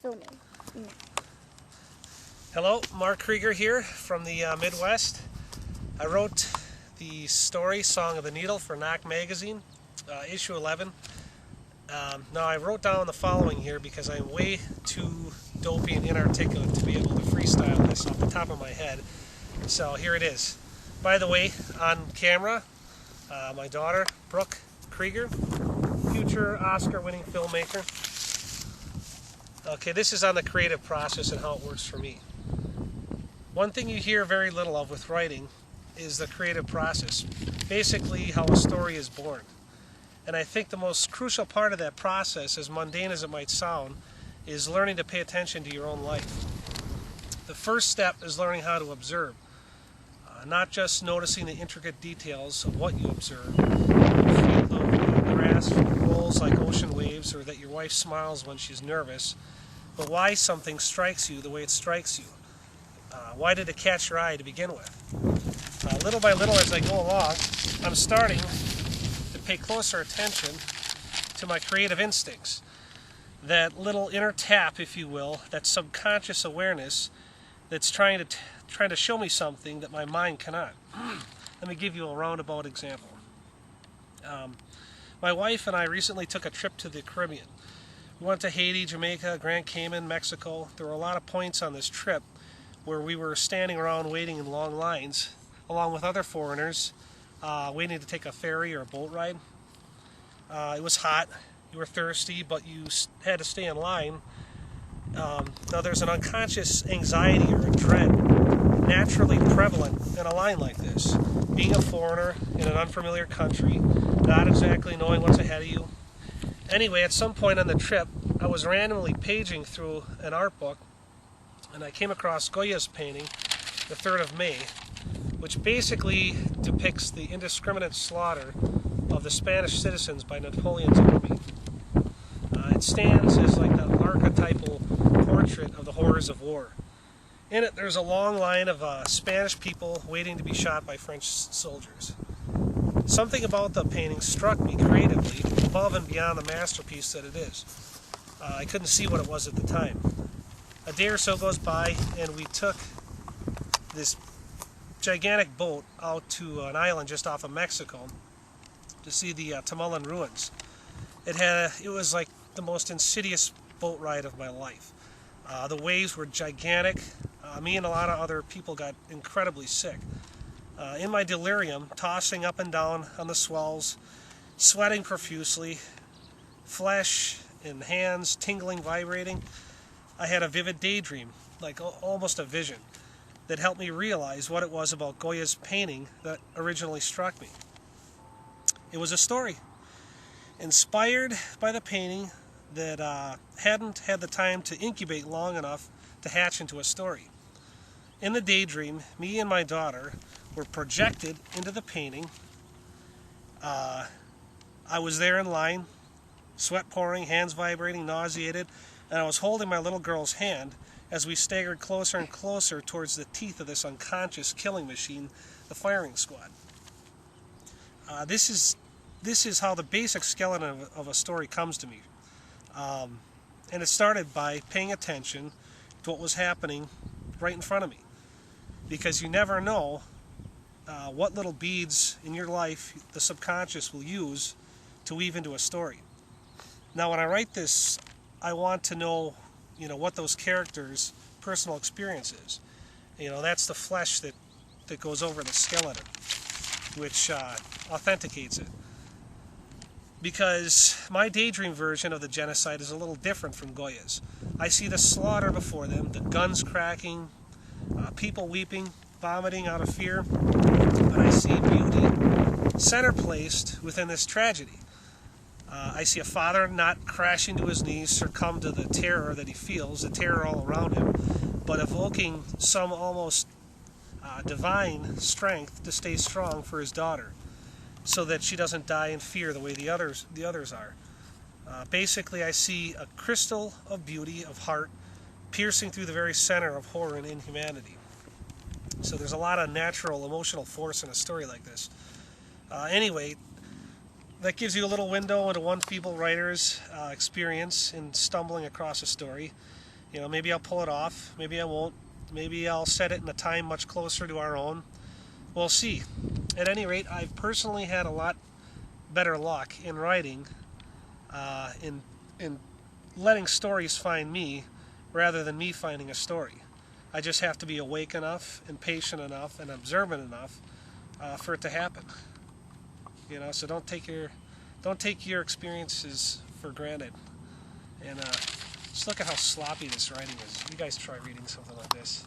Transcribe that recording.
Filming. Hello, Mark Krieger here from the Midwest. I wrote the story Song of the Needle for Knock Magazine, issue 11. Now I wrote down the following here because I'm way too dopey and inarticulate to be able to freestyle this off the top of my head. So here it is. By the way, on camera, my daughter, Brooke Krieger, future Oscar-winning filmmaker. Okay, this is on the creative process and how it works for me. One thing you hear very little of with writing is the creative process. Basically, how a story is born. And I think the most crucial part of that process, as mundane as it might sound, is learning to pay attention to your own life. The first step is learning how to observe. Not just noticing the intricate details of what you observe. The feel of grass rolls like ocean waves, or that your wife smiles when she's nervous, but why something strikes you the way it strikes you. Why did it catch your eye to begin with? Little by little as I go along, I'm starting to pay closer attention to my creative instincts. That little inner tap, if you will, that subconscious awareness that's trying to show me something that my mind cannot. Let me give you a roundabout example. My wife and I recently took a trip to the Caribbean. We went to Haiti, Jamaica, Grand Cayman, Mexico. There were a lot of points on this trip where we were standing around waiting in long lines, along with other foreigners, waiting to take a ferry or a boat ride. It was hot, you were thirsty, but you had to stay in line. Now there's an unconscious anxiety or a dread naturally prevalent in a line like this. Being a foreigner in an unfamiliar country, not exactly knowing what's ahead of you. Anyway, at some point on the trip, I was randomly paging through an art book, and I came across Goya's painting, The 3rd of May, which basically depicts the indiscriminate slaughter of the Spanish citizens by Napoleon's army. It stands as like an archetypal portrait of the horrors of war. In it, there's a long line of Spanish people waiting to be shot by French soldiers. Something about the painting struck me creatively, above and beyond the masterpiece that it is. I couldn't see what it was at the time. A day or so goes by, and we took this gigantic boat out to an island just off of Mexico to see the Tamalan ruins. It was like the most insidious boat ride of my life. The waves were gigantic. Me and a lot of other people got incredibly sick. In my delirium, tossing up and down on the swells, sweating profusely, flesh and hands tingling, vibrating, I had a vivid daydream, like almost a vision, that helped me realize what it was about Goya's painting that originally struck me. It was a story, inspired by the painting that hadn't had the time to incubate long enough to hatch into a story. In the daydream, me and my daughter were projected into the painting. I was there in line, sweat pouring, hands vibrating, nauseated, and I was holding my little girl's hand as we staggered closer and closer towards the teeth of this unconscious killing machine, the firing squad. This is how the basic skeleton of a story comes to me. And it started by paying attention to what was happening right in front of me. Because you never know what little beads in your life the subconscious will use to weave into a story. Now when I write this, I want to know, what those characters' personal experience is. That's the flesh that goes over the skeleton, which authenticates it. Because my daydream version of the genocide is a little different from Goya's. I see the slaughter before them, the guns cracking, people weeping, vomiting out of fear, but I see beauty center placed within this tragedy. I see a father not crashing to his knees, succumb to the terror that he feels, the terror all around him, but evoking some almost divine strength to stay strong for his daughter, so that she doesn't die in fear the way the others are. Basically, I see a crystal of beauty, of heart, piercing through the very center of horror and inhumanity. So there's a lot of natural emotional force in a story like this. Anyway, that gives you a little window into one feeble writer's experience in stumbling across a story. You know, maybe I'll pull it off, maybe I won't. Maybe I'll set it in a time much closer to our own. We'll see. At any rate, I've personally had a lot better luck in writing, in letting stories find me rather than me finding a story. I just have to be awake enough and patient enough and observant enough for it to happen. You know, so don't take your experiences for granted. And just look at how sloppy this writing is. You guys try reading something like this.